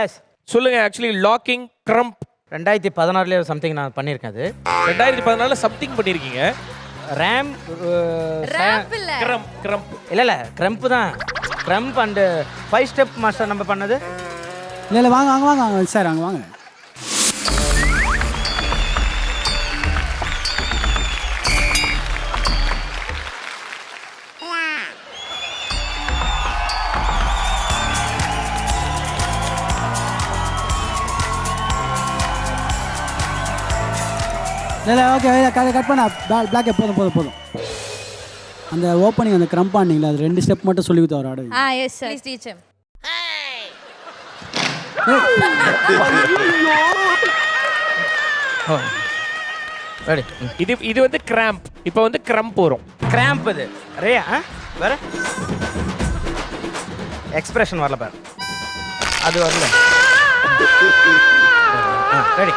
S சொல்லுங்க. Actually locking கிரம்ப் 2016 something நான் பண்ணியிருக்கேன். அது 2014 சம்திங் பண்ணிருக்கீங்க. ரேம் ரேப் இல்ல. கிரம்ப் இல்லை கிரம்ப் தான். கிரம்ப் அண்டு 5 ஸ்டெப் மாஸ்டர் நம்ம பண்ணது. இல்லை வாங்க சார் அங்கே வாங்க. இல்லை ஓகே கட் பண்ண பிளாக் போதும். அந்த ஓப்பனிங் அந்த க்ரம்ப் ஆனீங்களா, அது 2 ஸ்டெப் மட்டும் சொல்லி கொடுத்து ஆடு. Yes sir. Please teach him. Ready. இது வந்து கிராம்ப். இப்போ வந்து கிரம்ப் வரும். கிராம்ப் இது ரேயா வேற எக்ஸ்பிரஷன் வரல பாரு. அது வரல. ரெடி.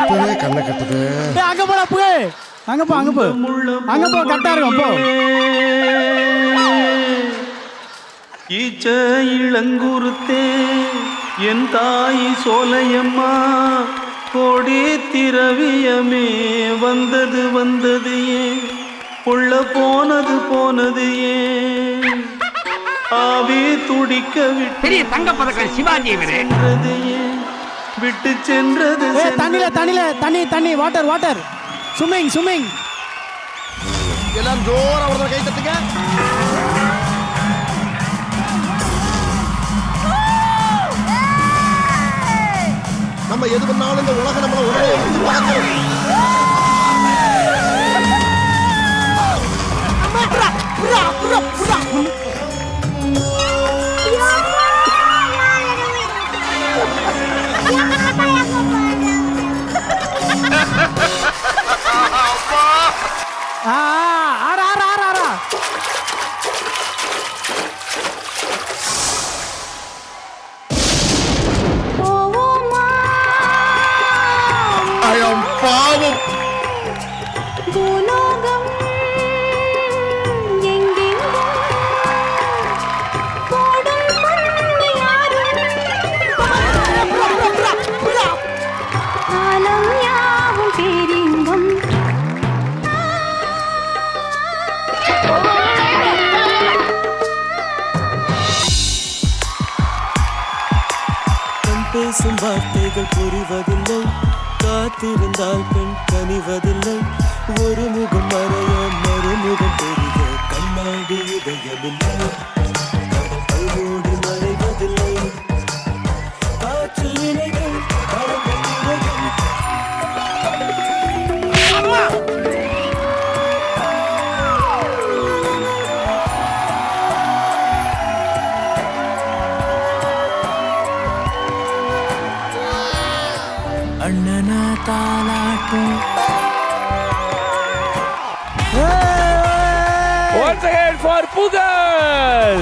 இப்பவே கண்ணை கட்டுது. அங்க போ கரெக்டா இருக்கும். போ ஈச்ச இளங்குருத்தே என் தாய் சோலையம்மா கோடி திரவியமே வந்தது ஏன் உள்ள போனது ஏன் ஆவி துடிக்க விட்டு தங்க பதக்கம் சிவாஜி விட்டு சென்றது. தண்ணி வாட்டர் ஸ்விம்மிங். எல்லாம் ஜோரா ஒரு கை தட்டுங்க. நம்ம எது பண்ணாலும் இந்த உலகம் நம்மள உடனே எடுத்து பார்க்கணும். பாவம் பேசும் வார்த்தைகள் புரிவதில்லை, காத்திருந்தால் பெண் கனிவதில்லை. ஒரு முகம் மறைய மறுமுகம் தெரிய கண்ணாடி இதயமில்லை, கையோடு மறைவதில்லை. காற்றில் இணைகள் அண்ணனா தாலாட்டும். Once again for Pugal.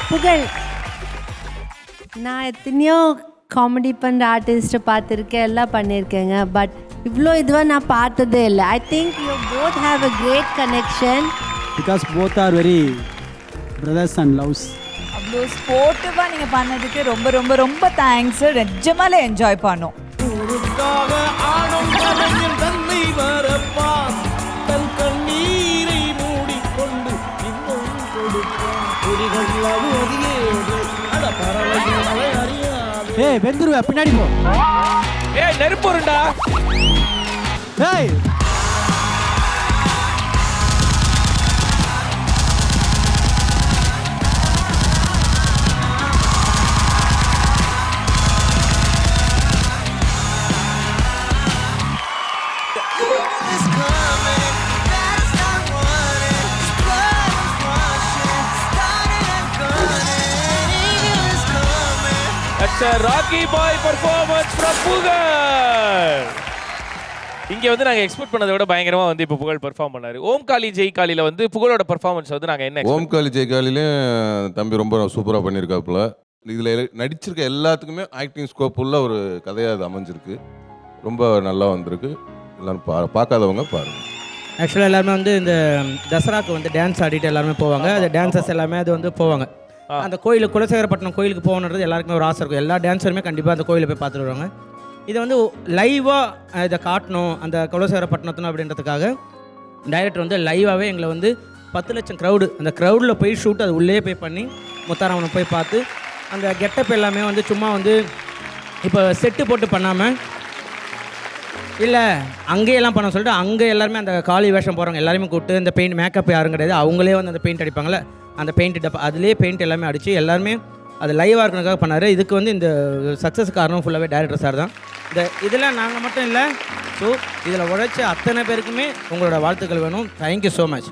புகழ், நான் எத்தனையோ காமெடி பண்ணுற ஆர்டிஸ்ட்டை பார்த்துருக்கேன், எல்லாம் பண்ணியிருக்கேங்க. பட் இவ்வளோ இதுவாக நான் பார்த்ததே இல்லை. I think you both have a great connection. Because both are very brothers and loves. அவ்வளோ ஸ்போர்ட்டிவாக நீங்கள் பண்ணதுக்கு ரொம்ப ரொம்ப ரொம்ப தேங்க்ஸ். நிஜமாலே என்ஜாய் பண்ணோம். தன்னை வரப்பான் தன் கண்ணீரை மூடிக்கொண்டு இன்னும் கொடுப்பான். ஏய் வெந்துருவ பின்னாடி போ. ஏய் நெருப்பு வருண்டா. ஏய் That's a Rocky Boy performance from புகழ். இங்க வந்து நாங்க எக்ஸ்பெக்ட் பண்ணதை விட பயங்கரமா வந்து இப்போ புகழ் பெர்ஃபார்ம் பண்ணாரு. ஓம் காளி ஜெய் காளில வந்து புகழோட பெர்ஃபார்மன்ஸ் வந்து நாங்க என்ன ஓம் காளி ஜெய் காளிலையும் தம்பி ரொம்ப சூப்பராக பண்ணியிருக்காப்புல. இதில் நடிச்சிருக்க எல்லாத்துக்குமே ஆக்டிங் ஸ்கோப் உள்ள ஒரு கதையாக அது அமைஞ்சிருக்கு. ரொம்ப நல்லா வந்திருக்கு. எல்லாரும் பார்க்காதவங்க பாருங்கள். ஆக்சுவலாக எல்லாருமே வந்து இந்த தசராக்கு வந்து டான்ஸ் ஆடிட்டு எல்லாருமே போவாங்க. அது டான்சர்ஸ் எல்லாமே அது வந்து போவாங்க. அந்த கோயிலுக்கு குலசேகரப்பட்டினம் கோயிலுக்கு போகணுன்றது எல்லாருக்குமே ஒரு ஆசை இருக்கும். எல்லா டான்ஸருமே கண்டிப்பாக அந்த கோயிலை போய் பார்த்துட்டு வருவாங்க. இதை வந்து லைவாக இதை காட்டணும் அந்த குலசேகரப்பட்டினத்தணும் அப்படின்றதுக்காக டைரக்டர் வந்து லைவாகவே எங்களை வந்து 10 லட்சம் க்ரௌடு அந்த க்ரௌடில் போய் ஷூட் அது உள்ளே போய் பண்ணி முத்தாராமனை போய் பார்த்து அந்த கெட்டப் எல்லாமே வந்து சும்மா வந்து இப்போ செட்டு போட்டு பண்ணாமல் இல்லை அங்கேயெல்லாம் பண்ண சொல்லிட்டு அங்கே எல்லாருமே அந்த காளி வேஷம் போகிறவங்க எல்லாருமே கூப்பிட்டு இந்த பெயிண்ட் மேக்கப் யாரும் கிடையாது, அவங்களே வந்து அந்த பெயிண்ட் அடிப்பாங்களே அந்த பெயிண்ட் டப்பா அதுலேயே பெயிண்ட் எல்லாமே அடித்து எல்லாருமே அது லைவாக இருக்கணுக்காக பண்ணார். இதுக்கு வந்து இந்த சக்ஸஸ் காரணம் ஃபுல்லாகவே டைரக்டர் சார் தான். இதில் நாங்கள் மட்டும் இல்லை, ஸோ இதில் உழைச்ச அத்தனை பேருக்குமே உங்களோட வாழ்த்துக்கள் வேணும். Thank you so much.